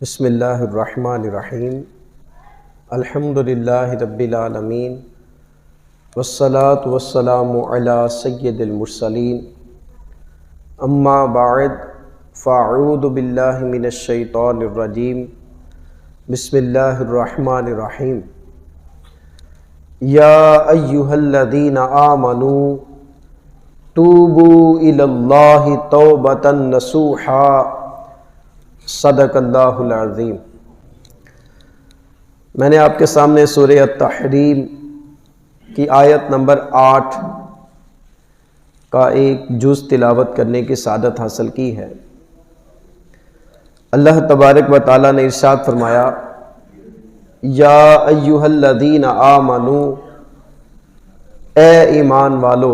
بسم اللہ الرحمن الرحیم الحمد للہ رب العالمین والصلاة والسلام علی سید المرسلین اما بعد فاعوذ باللہ من الشیطان الرجیم بسم اللہ الرحمن الرحیم یا ایہا الذین آمنوا توبوا الی اللہ توبۃ نصوحا صدق اللہ العظیم۔ میں نے آپ کے سامنے سورہ التحریم کی آیت نمبر 8 کا ایک جز تلاوت کرنے کی سعادت حاصل کی ہے۔ اللہ تبارک و تعالیٰ نے ارشاد فرمایا یا ایہا الذین آمنوا، اے ایمان والو،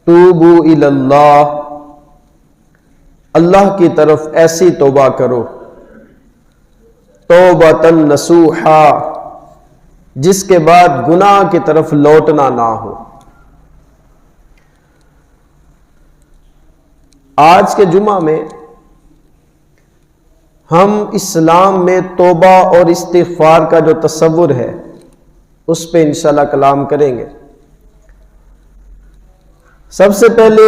توبوا الی اللہ، اللہ کی طرف ایسی توبہ کرو، توبۃ نصوحا، جس کے بعد گناہ کی طرف لوٹنا نہ ہو۔ آج کے جمعہ میں ہم اسلام میں توبہ اور استغفار کا جو تصور ہے اس پہ انشاءاللہ کلام کریں گے۔ سب سے پہلے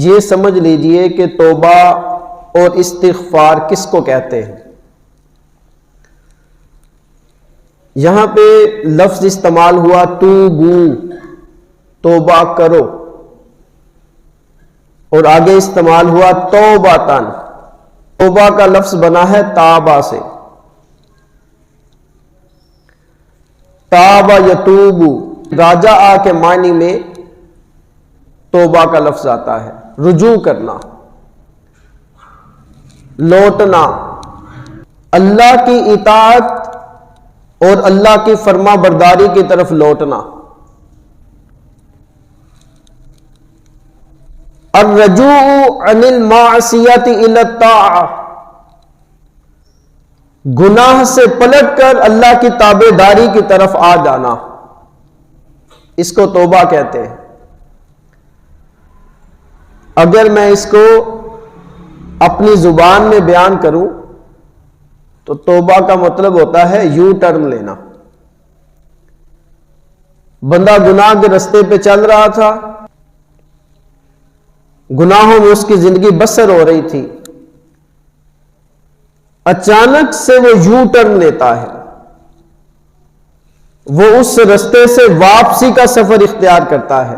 یہ سمجھ لیجئے کہ توبہ اور استغفار کس کو کہتے ہیں۔ یہاں پہ لفظ استعمال ہوا توبو، توبہ کرو، اور آگے استعمال ہوا توباتن، توبہ کا لفظ بنا ہے تابا سے، تابا یتوبو، راجع کے معنی میں توبہ کا لفظ آتا ہے، رجوع کرنا، لوٹنا، اللہ کی اطاعت اور اللہ کی فرما برداری کی طرف لوٹنا۔ الرجوع عن المعصیت الی الطاعہ، گناہ سے پلٹ کر اللہ کی تابع داری کی طرف آ جانا، اس کو توبہ کہتے ہیں۔ اگر میں اس کو اپنی زبان میں بیان کروں تو توبہ کا مطلب ہوتا ہے یو ٹرن لینا۔ بندہ گناہ کے رستے پہ چل رہا تھا، گناہوں میں اس کی زندگی بسر ہو رہی تھی، اچانک سے وہ یو ٹرن لیتا ہے، وہ اس رستے سے واپسی کا سفر اختیار کرتا ہے،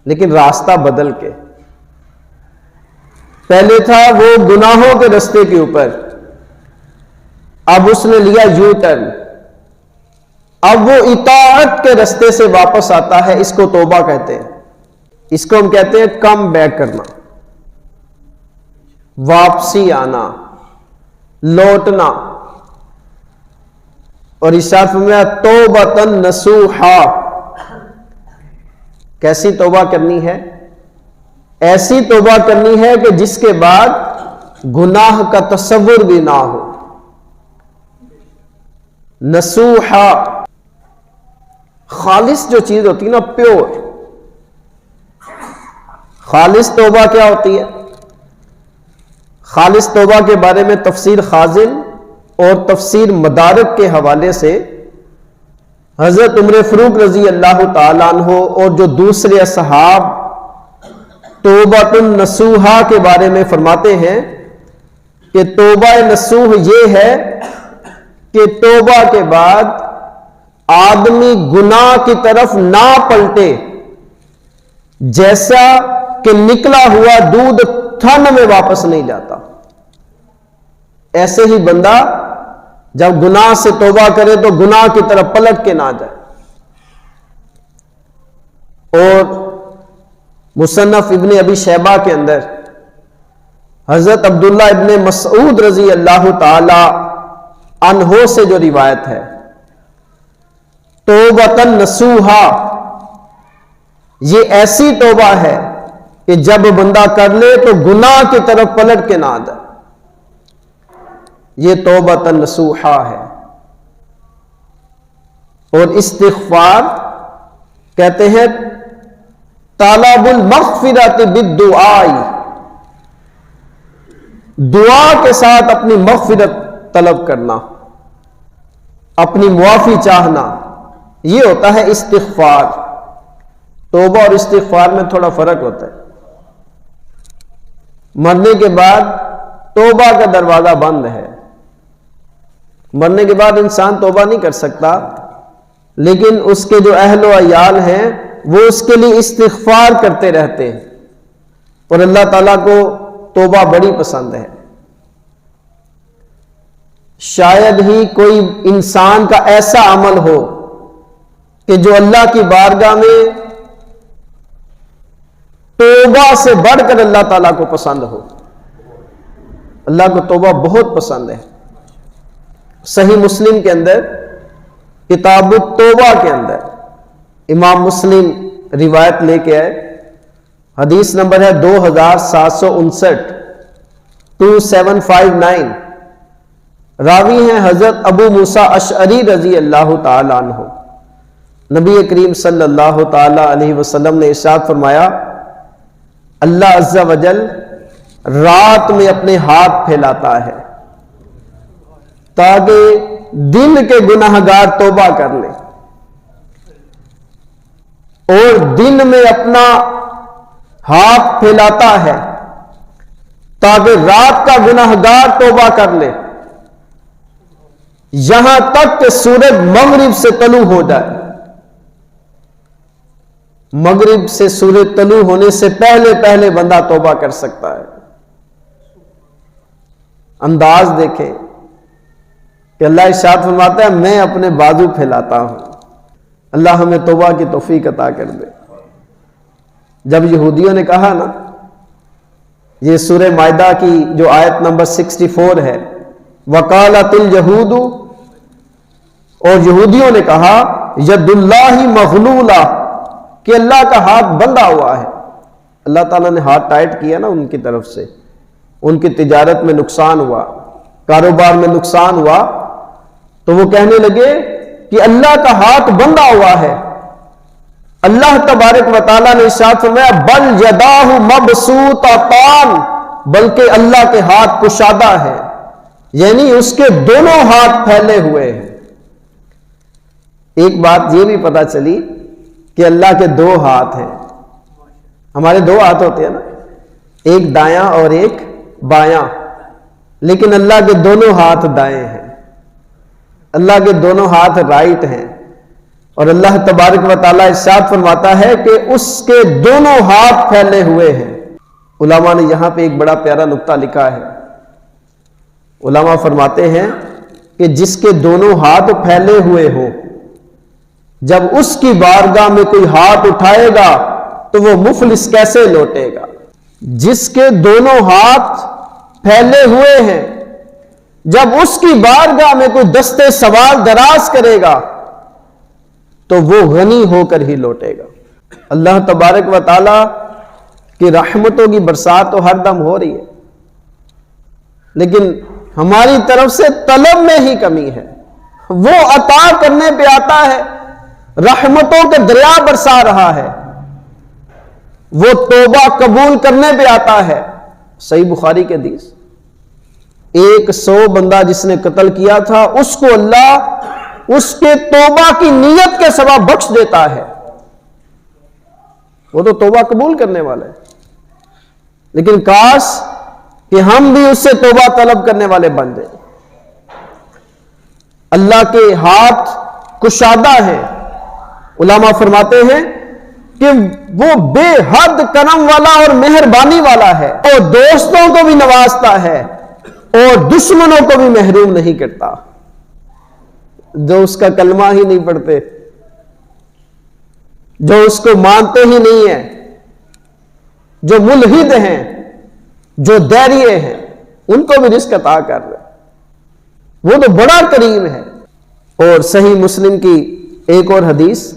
لیکن راستہ بدل کے۔ پہلے تھا وہ گناہوں کے رستے کے اوپر، اب اس نے لیا یو ٹرن، اب وہ اطاعت کے رستے سے واپس آتا ہے، اس کو توبہ کہتے ہیں۔ اس کو ہم کہتے ہیں کم بیک کرنا، واپسی آنا، لوٹنا۔ اور ارشاد فرمایا توبۃ نصوحا، کیسی توبہ کرنی ہے؟ ایسی توبہ کرنی ہے کہ جس کے بعد گناہ کا تصور بھی نہ ہو۔ نصوحا، خالص جو چیز ہوتی ہے نا، پیور۔ خالص توبہ کیا ہوتی ہے؟ خالص توبہ کے بارے میں تفسیر خازن اور تفسیر مدارک کے حوالے سے حضرت عمر فاروق رضی اللہ تعالیٰ عنہ اور جو دوسرے اصحاب توبۃ النصوحا کے بارے میں فرماتے ہیں کہ توبہ نصوح یہ ہے کہ توبہ کے بعد آدمی گناہ کی طرف نہ پلٹے، جیسا کہ نکلا ہوا دودھ تھن میں واپس نہیں جاتا، ایسے ہی بندہ جب گناہ سے توبہ کرے تو گناہ کی طرف پلٹ کے نہ جائے۔ اور مصنف ابن ابی شیبہ کے اندر حضرت عبداللہ ابن مسعود رضی اللہ تعالی عنہ سے جو روایت ہے، توبۃ نصوحا، یہ ایسی توبہ ہے کہ جب بندہ کر لے تو گناہ کی طرف پلٹ کے نہ جائے، یہ توبۃ نصوحا ہے۔ اور استغفار کہتے ہیں طلب المغفرۃ بالدعاء، دعا کے ساتھ اپنی مغفرت طلب کرنا، اپنی معافی چاہنا، یہ ہوتا ہے استغفار۔ توبہ اور استغفار میں تھوڑا فرق ہوتا ہے۔ مرنے کے بعد توبہ کا دروازہ بند ہے، مرنے کے بعد انسان توبہ نہیں کر سکتا، لیکن اس کے جو اہل و عیال ہیں وہ اس کے لیے استغفار کرتے رہتے ہیں، اور اللہ تعالیٰ کو توبہ بڑی پسند ہے۔ شاید ہی کوئی انسان کا ایسا عمل ہو کہ جو اللہ کی بارگاہ میں توبہ سے بڑھ کر اللہ تعالیٰ کو پسند ہو۔ اللہ کو توبہ بہت پسند ہے۔ صحیح مسلم کے اندر کتاب التوبہ کے اندر امام مسلم روایت لے کے آئے، حدیث نمبر ہے 2759، 2759، راوی ہیں حضرت ابو موسیٰ اشعری رضی اللہ تعالی عنہ۔ نبی کریم صلی اللہ تعالی علیہ وسلم نے ارشاد فرمایا، اللہ عز و جل رات میں اپنے ہاتھ پھیلاتا ہے تاکہ دن کے گناہگار توبہ کر لیں، اور دن میں اپنا ہاتھ پھیلاتا ہے تاکہ رات کا گناہگار توبہ کر لے، یہاں تک کہ سورج مغرب سے طلوع ہو جائے۔ مغرب سے سورج طلوع ہونے سے پہلے پہلے بندہ توبہ کر سکتا ہے۔ انداز دیکھیں کہ اللہ ارشاد فرماتا ہے میں اپنے بازو پھیلاتا ہوں۔ اللہ ہمیں توبہ کی توفیق عطا کر دے۔ جب یہودیوں نے کہا نا، یہ سورہ مائدہ کی جو آیت نمبر 64 ہے، وقالت اليہود، اور یہودیوں نے کہا ید اللہ مغلولہ، کہ اللہ کا ہاتھ بندھا ہوا ہے۔ اللہ تعالیٰ نے ہاتھ ٹائٹ کیا نا ان کی طرف سے، ان کی تجارت میں نقصان ہوا، کاروبار میں نقصان ہوا، تو وہ کہنے لگے کہ اللہ کا ہاتھ بندھا ہوا ہے۔ اللہ تبارک و تعالیٰ نے ارشاد فرمایا بل یداہ مبسوطتان، بلکہ اللہ کے ہاتھ کشادہ ہے، یعنی اس کے دونوں ہاتھ پھیلے ہوئے ہیں۔ ایک بات یہ بھی پتہ چلی کہ اللہ کے دو ہاتھ ہیں۔ ہمارے دو ہاتھ ہوتے ہیں نا، ایک دایاں اور ایک بایاں، لیکن اللہ کے دونوں ہاتھ دائیں ہیں، اللہ کے دونوں ہاتھ رائٹ ہیں، اور اللہ تبارک و تعالیٰ ارشاد فرماتا ہے کہ اس کے دونوں ہاتھ پھیلے ہوئے ہیں۔ علماء نے یہاں پہ ایک بڑا پیارا نقطہ لکھا ہے۔ علماء فرماتے ہیں کہ جس کے دونوں ہاتھ پھیلے ہوئے ہوں، جب اس کی بارگاہ میں کوئی ہاتھ اٹھائے گا تو وہ مفلس کیسے لوٹے گا؟ جس کے دونوں ہاتھ پھیلے ہوئے ہیں، جب اس کی بارگاہ میں کوئی دستے سوال دراز کرے گا تو وہ غنی ہو کر ہی لوٹے گا۔ اللہ تبارک و تعالی کی رحمتوں کی برسات تو ہر دم ہو رہی ہے، لیکن ہماری طرف سے طلب میں ہی کمی ہے۔ وہ عطا کرنے پہ آتا ہے، رحمتوں کے دریا برسا رہا ہے، وہ توبہ قبول کرنے پہ آتا ہے۔ صحیح بخاری کے حدیث، 100 بندہ جس نے قتل کیا تھا اس کو اللہ اس کے توبہ کی نیت کے سبب بخش دیتا ہے۔ وہ تو توبہ قبول کرنے والا ہے، لیکن کاش کہ ہم بھی اس سے توبہ طلب کرنے والے بن جائیں۔ اللہ کے ہاتھ کشادہ ہیں۔ علماء فرماتے ہیں کہ وہ بے حد کرم والا اور مہربانی والا ہے، اور دوستوں کو بھی نوازتا ہے اور دشمنوں کو بھی محروم نہیں کرتا۔ جو اس کا کلمہ ہی نہیں پڑھتے، جو اس کو مانتے ہی نہیں ہیں، جو ملحد ہیں، جو دیریے ہیں، ان کو بھی رزق عطا کر رہے، وہ تو بڑا کریم ہے۔ اور صحیح مسلم کی ایک اور حدیث،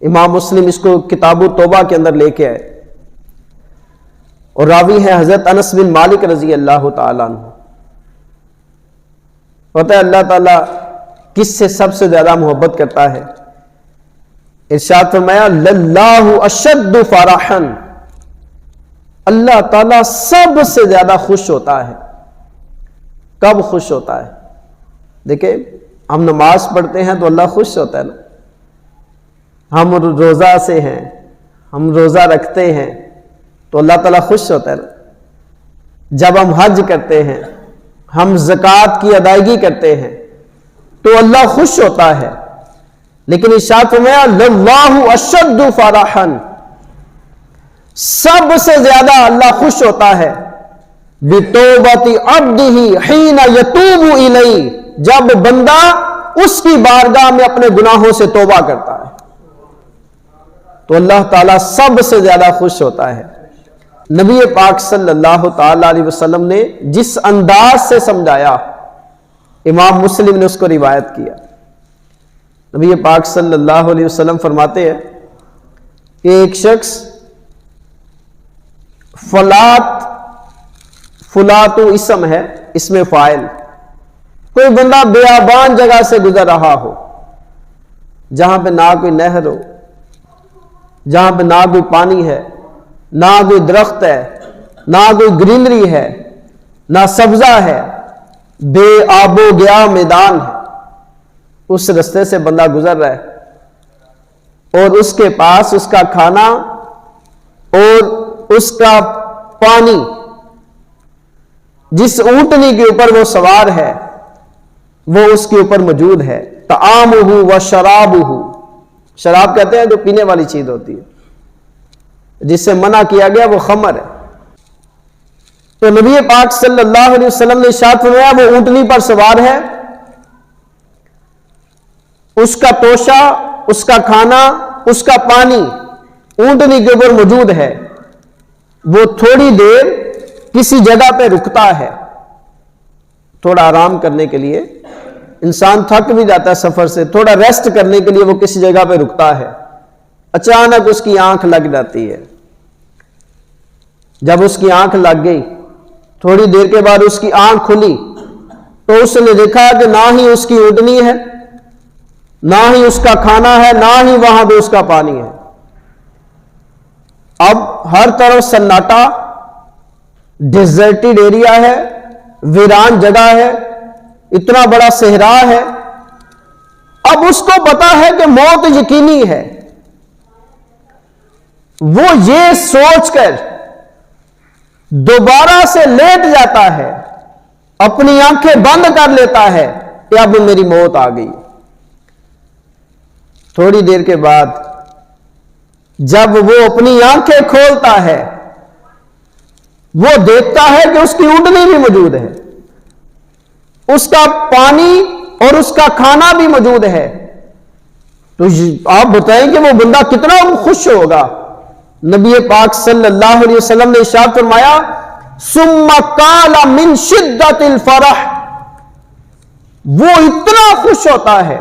امام مسلم اس کو کتاب التوبہ کے اندر لے کے آئے، اور راوی ہے حضرت انس بن مالک رضی اللہ تعالیٰ عنہ۔ پتہ ہے اللہ تعالیٰ کس سے سب سے زیادہ محبت کرتا ہے؟ ارشاد فرمایا للہ اشد فرحا، اللہ تعالیٰ سب سے زیادہ خوش ہوتا ہے۔ کب خوش ہوتا ہے؟ دیکھیں، ہم نماز پڑھتے ہیں تو اللہ خوش ہوتا ہے نا، ہم روزہ سے ہیں، ہم روزہ رکھتے ہیں تو اللہ تعالیٰ خوش ہوتا ہے نا، جب ہم حج کرتے ہیں، ہم زکوٰۃ کی ادائیگی کرتے ہیں تو اللہ خوش ہوتا ہے۔ لیکن ارشاد فرمایا للہ اشد فرحا، سب سے زیادہ اللہ خوش ہوتا ہے بتوبۃ عبدہ حین یتوب الیہ، جب بندہ اس کی بارگاہ میں اپنے گناہوں سے توبہ کرتا ہے تو اللہ تعالیٰ سب سے زیادہ خوش ہوتا ہے۔ نبی پاک صلی اللہ تعالی علیہ وسلم نے جس انداز سے سمجھایا، امام مسلم نے اس کو روایت کیا۔ نبی پاک صلی اللہ علیہ وسلم فرماتے ہیں کہ ایک شخص فلات اسم ہے، اسم فاعل، کوئی بندہ بیابان جگہ سے گزر رہا ہو، جہاں پہ نہ کوئی نہر ہو، جہاں پہ نہ کوئی پانی ہے، نہ کوئی درخت ہے، نہ کوئی گرینری ہے، نہ سبزہ ہے، بے آب و گیا میدان ہے، اس رستے سے بندہ گزر رہا ہے اور اس کے پاس اس کا کھانا اور اس کا پانی، جس اونٹنی کے اوپر وہ سوار ہے وہ اس کے اوپر موجود ہے، طعامہ و شرابہ، شراب کہتے ہیں جو پینے والی چیز ہوتی ہے، جس سے منع کیا گیا وہ خمر ہے۔ تو نبی پاک صلی اللہ علیہ وسلم نے ارشاد فرمایا وہ اونٹنی پر سوار ہے، اس کا توشہ، اس کا کھانا، اس کا پانی اونٹنی کے اوپر موجود ہے، وہ تھوڑی دیر کسی جگہ پہ رکتا ہے، تھوڑا آرام کرنے کے لیے، انسان تھک بھی جاتا ہے سفر سے، تھوڑا ریسٹ کرنے کے لیے وہ کسی جگہ پہ رکتا ہے، اچانک اس کی آنکھ لگ جاتی ہے۔ جب اس کی آنکھ لگ گئی، تھوڑی دیر کے بعد اس کی آنکھ کھلی تو اس نے دیکھا کہ نہ ہی اس کی اونٹنی ہے، نہ ہی اس کا کھانا ہے، نہ ہی وہاں پہ اس کا پانی ہے۔ اب ہر طرف سناٹا، ڈیزرٹڈ ایریا ہے، ویران جگہ ہے، اتنا بڑا صحرا ہے۔ اب اس کو پتا ہے کہ موت یقینی ہے، وہ یہ سوچ کر دوبارہ سے لیٹ جاتا ہے، اپنی آنکھیں بند کر لیتا ہے کہ اب میری موت آ گئی۔ تھوڑی دیر کے بعد جب وہ اپنی آنکھیں کھولتا ہے، وہ دیکھتا ہے کہ اس کی اونٹنی بھی موجود ہے، اس کا پانی اور اس کا کھانا بھی موجود ہے۔ تو آپ بتائیں کہ وہ بندہ کتنا خوش ہوگا۔ نبی پاک صلی اللہ علیہ وسلم نے ارشاد فرمایا ثم قال من شدت الفرح، وہ اتنا خوش ہوتا ہے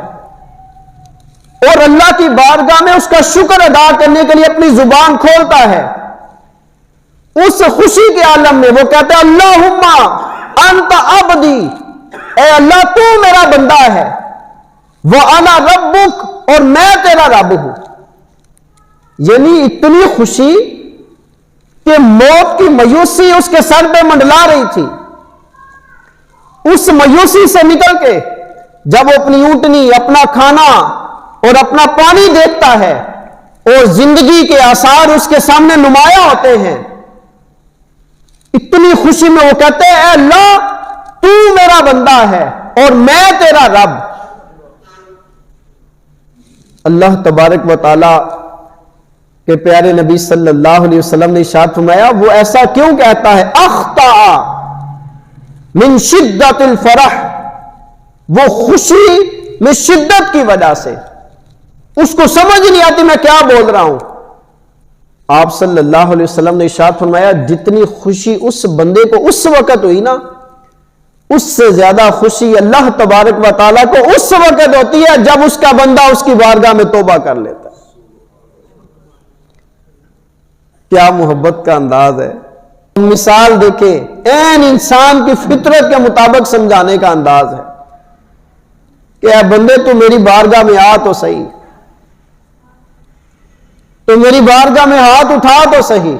اور اللہ کی بارگاہ میں اس کا شکر ادا کرنے کے لیے اپنی زبان کھولتا ہے، اس خوشی کے عالم میں وہ کہتا ہے اللہم انت عبدی، اے اللہ تو میرا بندہ ہے، وَأَنَا رَبُّكَ، اور میں تیرا رب ہوں۔ یعنی اتنی خوشی کہ موت کی مایوسی اس کے سر پہ منڈلا رہی تھی، اس مایوسی سے نکل کے جب وہ اپنی اونٹنی، اپنا کھانا اور اپنا پانی دیکھتا ہے اور زندگی کے آثار اس کے سامنے نمایاں ہوتے ہیں، اتنی خوشی میں وہ کہتے ہیں اے اللہ تو میرا بندہ ہے اور میں تیرا رب۔ اللہ تبارک و تعالی کے پیارے نبی صلی اللہ علیہ وسلم نے ارشاد فرمایا وہ ایسا کیوں کہتا ہے اخطأ من شدت الفرح، وہ خوشی میں شدت کی وجہ سے اس کو سمجھ نہیں آتی میں کیا بول رہا ہوں۔ آپ صلی اللہ علیہ وسلم نے ارشاد فرمایا جتنی خوشی اس بندے کو اس وقت ہوئی نا، اس سے زیادہ خوشی اللہ تبارک و تعالیٰ کو اس وقت ہوتی ہے جب اس کا بندہ اس کی بارگاہ میں توبہ کر لیتا ہے۔ کیا محبت کا انداز ہے، مثال دیکھیں، این انسان کی فطرت کے مطابق سمجھانے کا انداز ہے کہ اے بندے تو میری بارگاہ میں آ تو صحیح، تو میری بارگاہ میں ہاتھ اٹھا تو صحیح،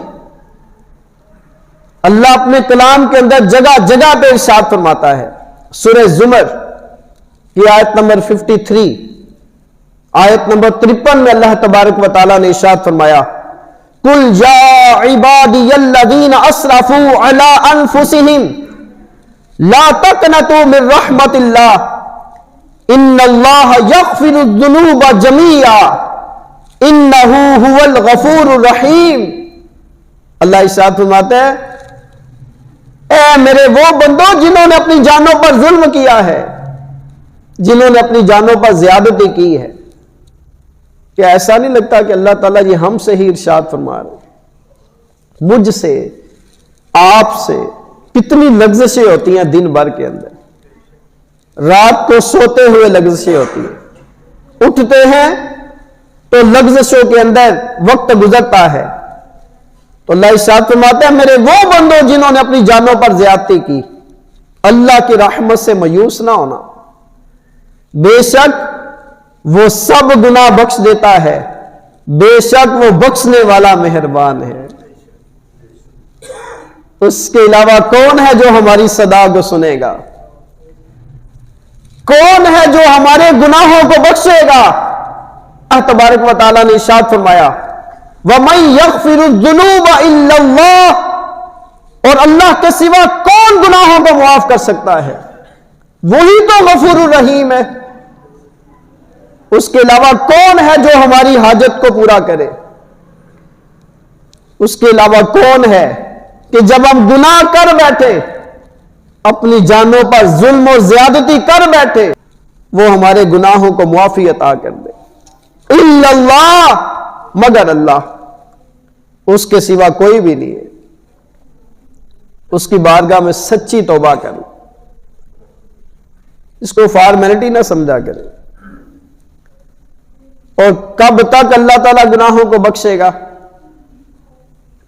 اللہ اپنے کلام کے اندر جگہ جگہ پہ ارشاد فرماتا ہے. سورہ زمر کی آیت نمبر 53، آیت نمبر 53 میں اللہ تبارک و تعالیٰ نے ارشاد فرمایا قُلْ يَا عِبَادِيَ الَّذِينَ أَسْرَفُوا عَلَىٰ أَنفُسِهِمْ لَا تَقْنَطُوا مِن رَحْمَةِ اللَّهِ إِنَّ اللَّهَ يَغْفِرُ الذُّنُوبَ جَمِيعًا إِنَّهُ هُوَ الْغَفُورُ الرَّحِيمُ. اللہ ارشاد فرماتا ہے اے میرے وہ بندوں جنہوں نے اپنی جانوں پر ظلم کیا ہے، جنہوں نے اپنی جانوں پر زیادتی کی ہے. کیا ایسا نہیں لگتا کہ اللہ تعالیٰ یہ ہم سے ہی ارشاد فرما رہے ہیں؟ مجھ سے، آپ سے کتنی لغزشیں ہوتی ہیں دن بھر کے اندر. رات کو سوتے ہوئے لغزشیں ہوتی ہیں، اٹھتے ہیں تو لغزشوں کے اندر وقت گزرتا ہے. تو اللہ ارشاد فرماتا ہے میرے وہ بندوں جنہوں نے اپنی جانوں پر زیادتی کی، اللہ کی رحمت سے مایوس نہ ہونا. بے شک وہ سب گناہ بخش دیتا ہے، بے شک وہ بخشنے والا مہربان ہے. اس کے علاوہ کون ہے جو ہماری صدا کو سنے گا؟ کون ہے جو ہمارے گناہوں کو بخشے گا؟ اللہ تبارک و تعالیٰ نے ارشاد فرمایا وَمَن يَغْفِرُ الذُّنُوبَ إِلَّا اللَّهُ، اور اللہ کے سوا کون گناہوں کو معاف کر سکتا ہے؟ وہی تو غفور الرحیم ہے. اس کے علاوہ کون ہے جو ہماری حاجت کو پورا کرے؟ اس کے علاوہ کون ہے کہ جب ہم گناہ کر بیٹھے، اپنی جانوں پر ظلم و زیادتی کر بیٹھے، وہ ہمارے گناہوں کو معافی عطا کر دے؟ الا اللہ، مگر اللہ، اس کے سوا کوئی بھی نہیں ہے. اس کی بارگاہ میں سچی توبہ کرو، اس کو فارمیلٹی نہ سمجھا کرے. اور کب تک اللہ تعالیٰ گناہوں کو بخشے گا؟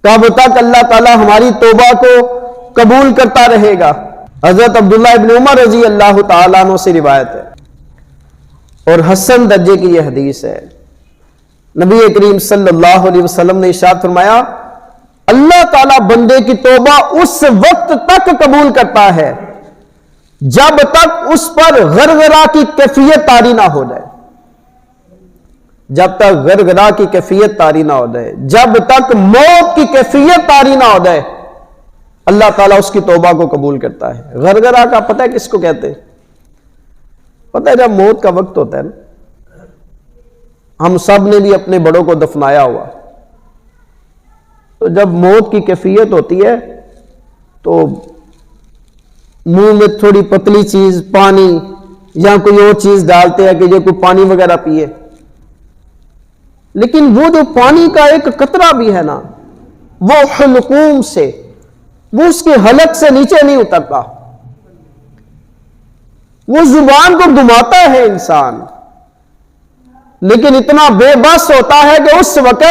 کب تک اللہ تعالیٰ ہماری توبہ کو قبول کرتا رہے گا؟ حضرت عبداللہ ابن عمر رضی اللہ تعالیٰ عنہ سے روایت ہے اور حسن درجے کی یہ حدیث ہے. نبی کریم صلی اللہ علیہ وسلم نے ارشاد فرمایا اللہ تعالیٰ بندے کی توبہ اس وقت تک قبول کرتا ہے جب تک اس پر غرغرہ کی کیفیت طاری نہ ہو جائے. جب تک غرغرہ کی کیفیت طاری نہ ہو جائے، جب تک موت کی کیفیت طاری نہ ہو جائے، اللہ تعالیٰ اس کی توبہ کو قبول کرتا ہے. غرغرہ کا پتہ ہے کس کو کہتے ہیں؟ پتہ ہے جب موت کا وقت ہوتا ہے نا، ہم سب نے بھی اپنے بڑوں کو دفنایا ہوا، تو جب موت کی کیفیت ہوتی ہے تو منہ میں تھوڑی پتلی چیز، پانی یا کوئی اور چیز ڈالتے ہیں کہ یہ کوئی پانی وغیرہ پیے، لیکن وہ جو پانی کا ایک قطرہ بھی ہے نا، وہ حلقوم سے، وہ اس کے حلق سے نیچے نہیں اترتا، وہ زبان کو گھماتا ہے انسان، لیکن اتنا بے بس ہوتا ہے کہ اس وقت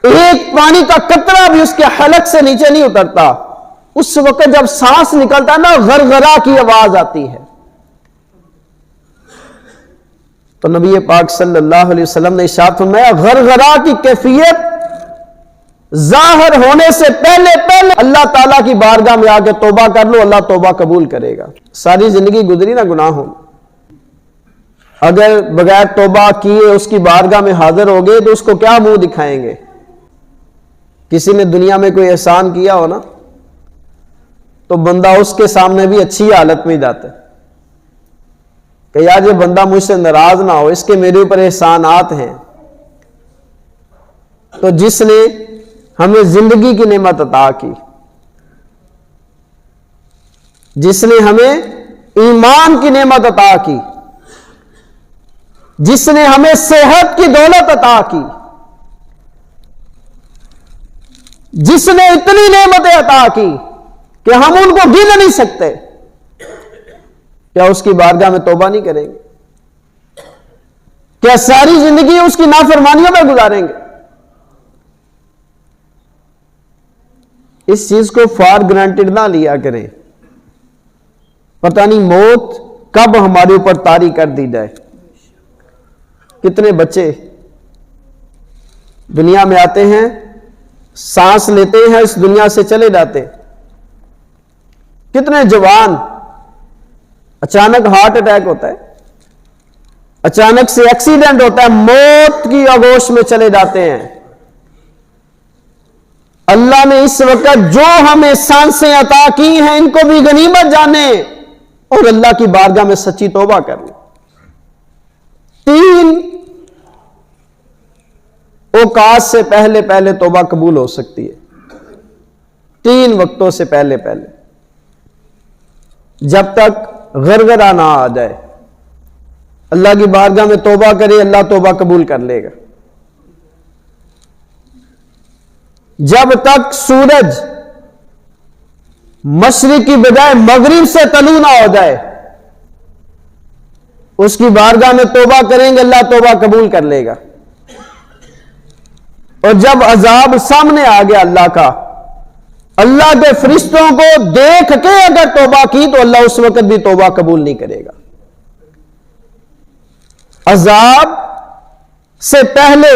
ایک پانی کا قطرہ بھی اس کے حلق سے نیچے نہیں اترتا. اس وقت جب سانس نکلتا ہے نا، غرغرہ کی آواز آتی ہے. تو نبی پاک صلی اللہ علیہ وسلم نے ارشاد فرمایا غرغرہ کی کیفیت ظاہر ہونے سے پہلے اللہ تعالیٰ کی بارگاہ میں آ کے توبہ کر لو، اللہ توبہ قبول کرے گا. ساری زندگی گزری نا گناہوں، اگر بغیر توبہ کیے اس کی بارگاہ میں حاضر ہو گئے تو اس کو کیا منہ دکھائیں گے؟ کسی نے دنیا میں کوئی احسان کیا ہو نا، تو بندہ اس کے سامنے بھی اچھی حالت میں جاتا ہے کہ یار یہ بندہ مجھ سے ناراض نہ ہو، اس کے میرے اوپر احسانات ہیں. تو جس نے ہمیں زندگی کی نعمت عطا کی، جس نے ہمیں ایمان کی نعمت عطا کی، جس نے ہمیں صحت کی دولت عطا کی، جس نے اتنی نعمتیں عطا کی کہ ہم ان کو گن نہیں سکتے، کیا اس کی بارگاہ میں توبہ نہیں کریں گے؟ کیا ساری زندگی اس کی نافرمانیوں میں گزاریں گے؟ اس چیز کو فار گرانٹڈ نہ لیا کریں. پتہ نہیں موت کب ہمارے اوپر طاری کر دی جائے. کتنے بچے دنیا میں آتے ہیں سانس لیتے ہیں اس دنیا سے چلے جاتے ہیں. کتنے جوان اچانک ہارٹ اٹیک ہوتا ہے, اچانک سے ایکسیڈنٹ ہوتا ہے, موت کی آغوش میں چلے جاتے ہیں. اللہ نے اس وقت جو ہمیں سانسیں عطا کی ہیں ان کو بھی غنیمت جانے اور اللہ کی بارگاہ میں سچی توبہ کر لیں. 3 اوقات سے پہلے پہلے توبہ قبول ہو سکتی ہے. 3 وقتوں سے پہلے پہلے, جب تک غرغرہ نہ آ جائے. اللہ کی بارگاہ میں توبہ کرے, اللہ توبہ قبول کر لے گا. جب تک سورج مشرق کی بجائے مغرب سے طلوع نہ ہو جائے, اس کی بارگاہ میں توبہ کریں گے, اللہ توبہ قبول کر لے گا. اور جب عذاب سامنے آ گیا اللہ کا, اللہ کے فرشتوں کو دیکھ کے اگر توبہ کی تو اللہ اس وقت بھی توبہ قبول نہیں کرے گا. عذاب سے پہلے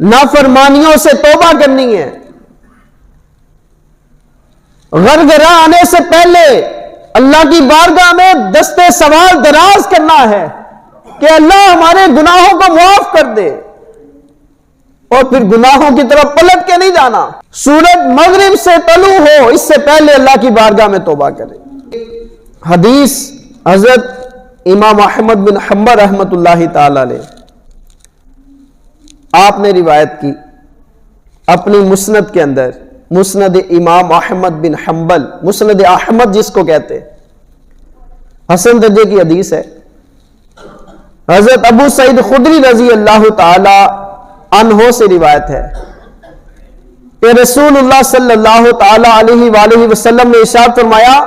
نافرمانیوں سے توبہ کرنی ہے. غرغرہ آنے سے پہلے اللہ کی بارگاہ میں دستے سوال دراز کرنا ہے کہ اللہ ہمارے گناہوں کو معاف کر دے, اور پھر گناہوں کی طرف پلٹ کے نہیں جانا. سورج مغرب سے طلوع ہو اس سے پہلے اللہ کی بارگاہ میں توبہ کرے. حدیث حضرت امام احمد بن حنبل رحمت اللہ تعالی علیہ, آپ نے روایت کی اپنی مسند کے اندر, مسند امام احمد بن حنبل, مسند احمد جس کو کہتے, حسن درجے کی حدیث ہے. حضرت ابو سعید خدری رضی اللہ تعالی عنہ سے روایت ہے کہ رسول اللہ صلی اللہ تعالی علیہ وآلہ وسلم نے ارشاد فرمایا,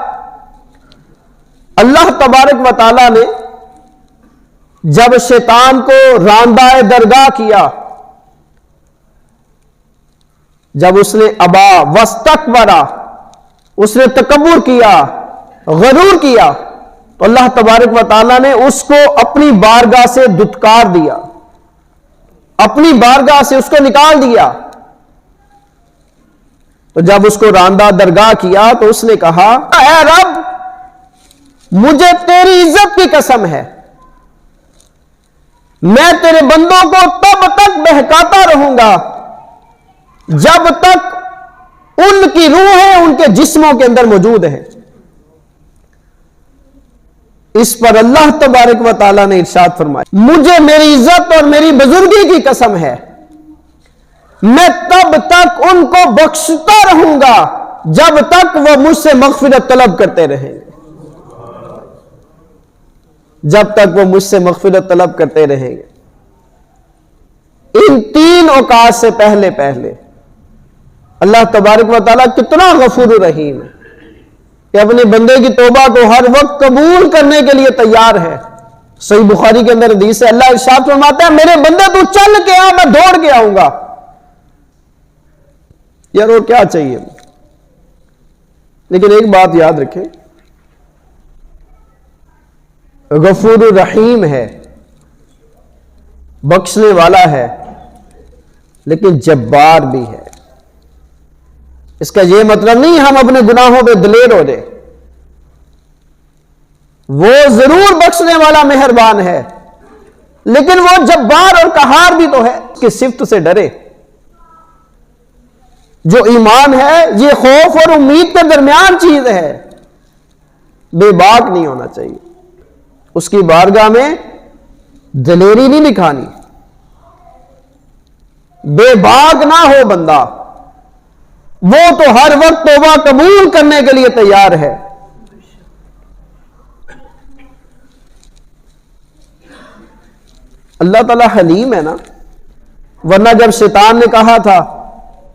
اللہ تبارک و تعالی نے جب شیطان کو راندہ درگاہ کیا, جب اس نے ابا واستکبرا, اس نے تکبر کیا, غرور کیا, تو اللہ تبارک و تعالی نے اس کو اپنی بارگاہ سے دھتکار دیا, اپنی بارگاہ سے اس کو نکال دیا. تو جب اس کو راندہ درگاہ کیا تو اس نے کہا, اے رب مجھے تیری عزت کی قسم ہے, میں تیرے بندوں کو تب تک بہکاتا رہوں گا جب تک ان کی روحیں ان کے جسموں کے اندر موجود ہیں. اس پر اللہ تبارک و تعالی نے ارشاد فرمایا, مجھے میری عزت اور میری بزرگی کی قسم ہے, میں تب تک ان کو بخشتا رہوں گا جب تک وہ مجھ سے مغفرت طلب کرتے رہیں گے, جب تک وہ مجھ سے مغفرت طلب کرتے رہیں گے. ان 3 اوقات سے پہلے پہلے اللہ تبارک و تعالیٰ کتنا غفور رحیم ہے کہ اپنے بندے کی توبہ کو ہر وقت قبول کرنے کے لیے تیار ہے. صحیح بخاری کے اندر حدیث ہے, اللہ ارشاد فرماتا ہے, میرے بندے تو چل کے آ, میں دوڑ کے آؤں گا. یار اور کیا چاہیے, لیکن ایک بات یاد رکھیں, غفور الرحیم ہے, بخشنے والا ہے, لیکن جبار بھی ہے. اس کا یہ مطلب نہیں ہم اپنے گناہوں پہ دلیر ہو جائیں. وہ ضرور بخشنے والا مہربان ہے, لیکن وہ جبار اور قہار بھی تو ہے. اس کی صفت سے ڈرے. جو ایمان ہے یہ خوف اور امید کے درمیان چیز ہے, بے باک نہیں ہونا چاہیے. اس کی بارگاہ میں دلیری نہیں دکھانی, بے باک نہ ہو بندہ, وہ تو ہر وقت توبہ قبول کرنے کے لیے تیار ہے. اللہ تعالیٰ حلیم ہے نا, ورنہ جب شیطان نے کہا تھا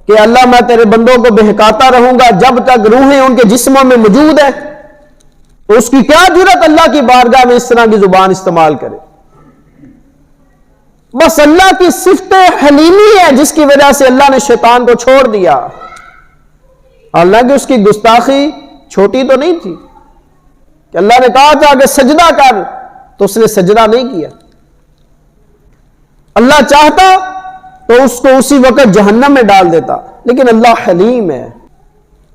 کہ اللہ میں تیرے بندوں کو بہکاتا رہوں گا جب تک روحیں ان کے جسموں میں موجود ہیں, تو اس کی کیا جرت اللہ کی بارگاہ میں اس طرح کی زبان استعمال کرے. بس اللہ کی صفت حلیمی ہے جس کی وجہ سے اللہ نے شیطان کو چھوڑ دیا. حالانکہ اس کی گستاخی چھوٹی تو نہیں تھی کہ اللہ نے کہا تھا کہ سجدہ کر, تو اس نے سجدہ نہیں کیا. اللہ چاہتا تو اس کو اسی وقت جہنم میں ڈال دیتا، لیکن اللہ حلیم ہے۔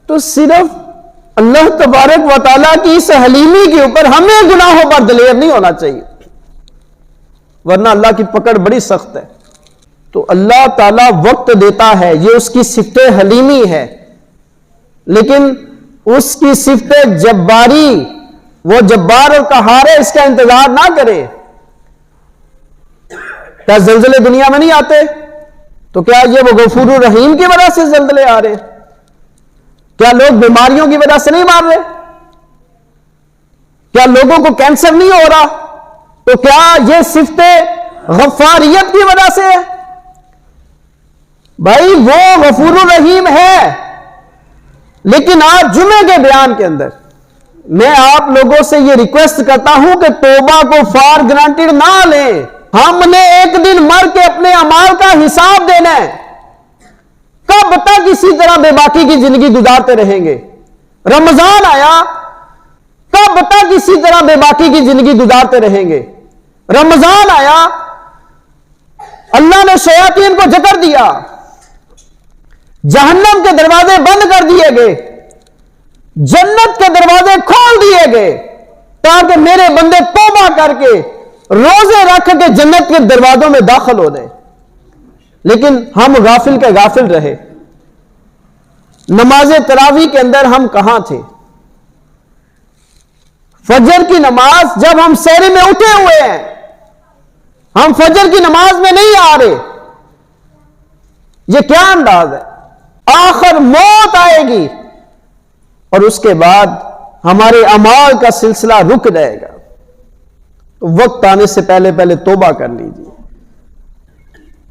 تو صرف اللہ تبارک و تعالیٰ کی اس حلیمی کے اوپر ہمیں گناہوں پر دلیر نہیں ہونا چاہیے، ورنہ اللہ کی پکڑ بڑی سخت ہے۔ تو اللہ تعالیٰ وقت دیتا ہے، یہ اس کی صفت حلیمی ہے، لیکن اس کی صفت جباری، وہ جبار اور قہار ہے، اس کا انتظار نہ کرے۔ کیا زلزلے دنیا میں نہیں آتے؟ تو کیا یہ وہ غفور الرحیم کی وجہ سے زلزلے آ رہے؟ کیا لوگ بیماریوں کی وجہ سے نہیں مار رہے؟ کیا لوگوں کو کینسر نہیں ہو رہا؟ تو کیا یہ صفت غفاریت کی وجہ سے ہے؟ بھائی وہ غفور الرحیم ہے، لیکن آج جمعے کے بیان کے اندر میں آپ لوگوں سے یہ ریکویسٹ کرتا ہوں کہ توبہ کو فار گرانٹیڈ نہ لیں۔ ہم نے ایک دن مر کے اپنے اعمال کا حساب دینا ہے۔ کب تک اسی طرح بے باکی کی زندگی گزارتے رہیں گے؟ رمضان آیا، کب تک اسی طرح بے باکی کی زندگی گزارتے رہیں گے؟ رمضان آیا، اللہ نے شیاطین کو جکڑ دیا، جہنم کے دروازے بند کر دیے گئے، جنت کے دروازے کھول دیے گئے، تاکہ میرے بندے توبہ کر کے روزے رکھ کے جنت کے دروازوں میں داخل ہو جائیں۔ لیکن ہم غافل کے غافل رہے۔ نماز تراویح کے اندر ہم کہاں تھے؟ فجر کی نماز جب ہم سحری میں اٹھے ہوئے ہیں، ہم فجر کی نماز میں نہیں آ رہے۔ یہ کیا انداز ہے؟ آخر موت آئے گی اور اس کے بعد ہمارے اعمال کا سلسلہ رک جائے گا۔ وقت آنے سے پہلے پہلے توبہ کر لیجیے،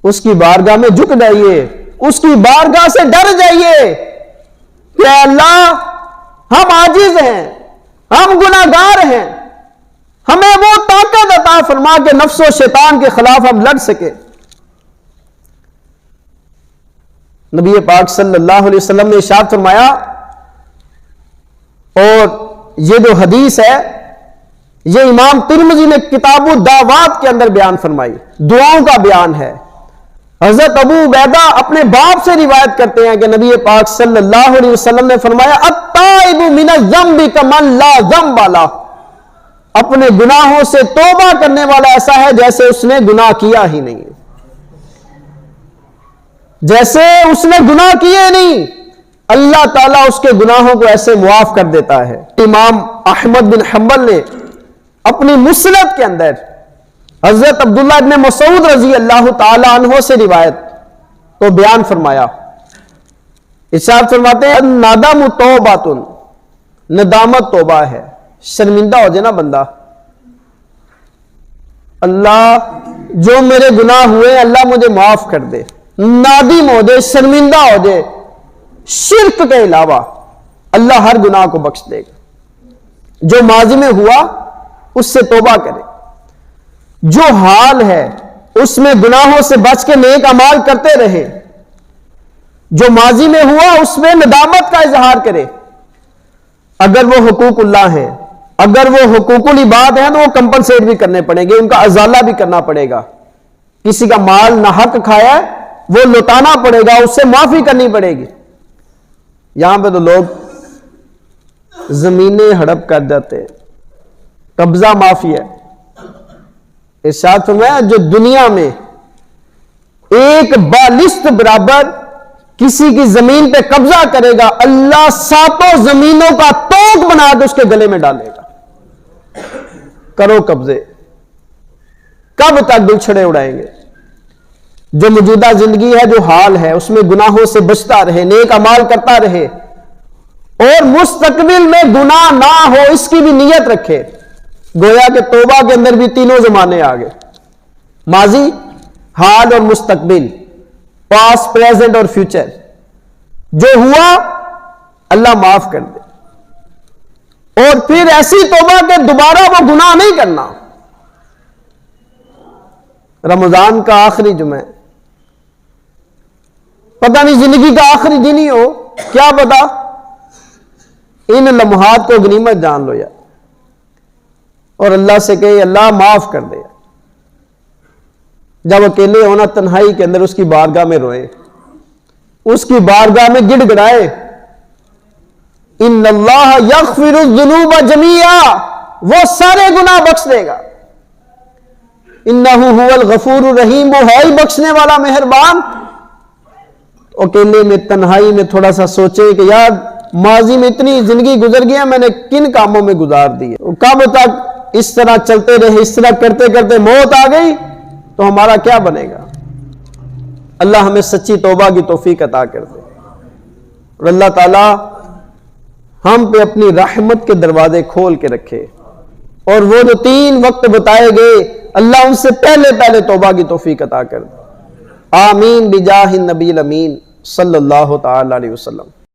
اس کی بارگاہ میں جھک جائیے، اس کی بارگاہ سے ڈر جائیے کہ اللہ ہم عاجز ہیں، ہم گناہگار ہیں، ہمیں وہ طاقت عطا فرما کہ نفس و شیطان کے خلاف ہم لڑ سکے۔ نبی پاک صلی اللہ علیہ وسلم نے ارشاد فرمایا، اور یہ جو حدیث ہے یہ امام ترمذی نے کتاب الدعوات کے اندر بیان فرمائی، دعاؤں کا بیان ہے۔ حضرت ابو عبیدہ اپنے باپ سے روایت کرتے ہیں کہ نبی پاک صلی اللہ علیہ وسلم نے فرمایا، التائب من الذنب کمن لا ذنب لہ، اپنے گناہوں سے توبہ کرنے والا ایسا ہے جیسے اس نے گناہ کیا ہی نہیں، جیسے اس نے گناہ کیے نہیں، اللہ تعالیٰ اس کے گناہوں کو ایسے معاف کر دیتا ہے۔ امام احمد بن حنبل نے اپنی مسند کے اندر حضرت عبداللہ ابن مسعود رضی اللہ تعالی عنہ سے روایت تو بیان فرمایا، ارشاد فرماتے ہیں، الندم توبۃ، ندامت توبہ ہے۔ شرمندہ ہو جائے نا بندہ، اللہ جو میرے گناہ ہوئے اللہ مجھے معاف کر دے، نادم ہو جائے، شرمندہ ہو جائے، شرک کے علاوہ اللہ ہر گناہ کو بخش دے گا۔ جو ماضی میں ہوا اس سے توبہ کرے، جو حال ہے اس میں گناہوں سے بچ کے نیک اعمال کرتے رہے، جو ماضی میں ہوا اس میں ندامت کا اظہار کرے۔ اگر وہ حقوق اللہ ہیں، اگر وہ حقوق العباد ہیں تو وہ کمپنسیٹ بھی کرنے پڑیں گے، ان کا ازالہ بھی کرنا پڑے گا۔ کسی کا مال ناحق کھایا ہے وہ لوٹانا پڑے گا، اس سے معافی کرنی پڑے گی۔ یہاں پہ تو لوگ زمینیں ہڑپ کر جاتے ہیں، قبضہ معافی ہے۔ ارشاد فرمایا، جو دنیا میں ایک بالشت برابر کسی کی زمین پہ قبضہ کرے گا، اللہ ساتوں زمینوں کا توق بنا کے اس کے گلے میں ڈالے گا۔ کرو قبضے، کب تک بچھڑے اڑائیں گے؟ جو موجودہ زندگی ہے، جو حال ہے، اس میں گناہوں سے بچتا رہے، نیک اعمال کرتا رہے، اور مستقبل میں گناہ نہ ہو اس کی بھی نیت رکھے۔ گویا کہ توبہ کے اندر بھی تینوں زمانے آ گئے، ماضی، حال اور مستقبل، پاسٹ، پریزنٹ اور فیوچر۔ جو ہوا اللہ معاف کر دے، اور پھر ایسی توبہ کہ دوبارہ وہ گناہ نہیں کرنا۔ رمضان کا آخری جمعہ، پتہ نہیں زندگی کا آخری دن ہی ہو، کیا پتا، ان لمحات کو غنیمت جان لو یار، اور اللہ سے کہے اللہ معاف کر دے۔ جب اکیلے ہونا تنہائی کے اندر اس کی بارگاہ میں روئے، اس کی بارگاہ میں گڑ گڑائے، ان اللہ یغفر الذنوب جمیعا، وہ سارے گناہ بخش دے گا، انہ هو الغفور الرحیم، وہ ہے ہی بخشنے والا مہربان۔ اکیلے میں تنہائی میں تھوڑا سا سوچے کہ یار ماضی میں اتنی زندگی گزر گیا، میں نے کن کاموں میں گزار دی ہے، کب تک اس طرح چلتے رہے، اس طرح کرتے کرتے موت آ گئی تو ہمارا کیا بنے گا؟ اللہ ہمیں سچی توبہ کی توفیق عطا کر دے، اور اللہ تعالی ہم پہ اپنی رحمت کے دروازے کھول کے رکھے، اور وہ جو 3 وقت بتائے گئے اللہ ان سے پہلے توبہ کی توفیق عطا کر دے۔ آمین بجاہ النبی الامین صلی اللہ تعالی علیہ وسلم۔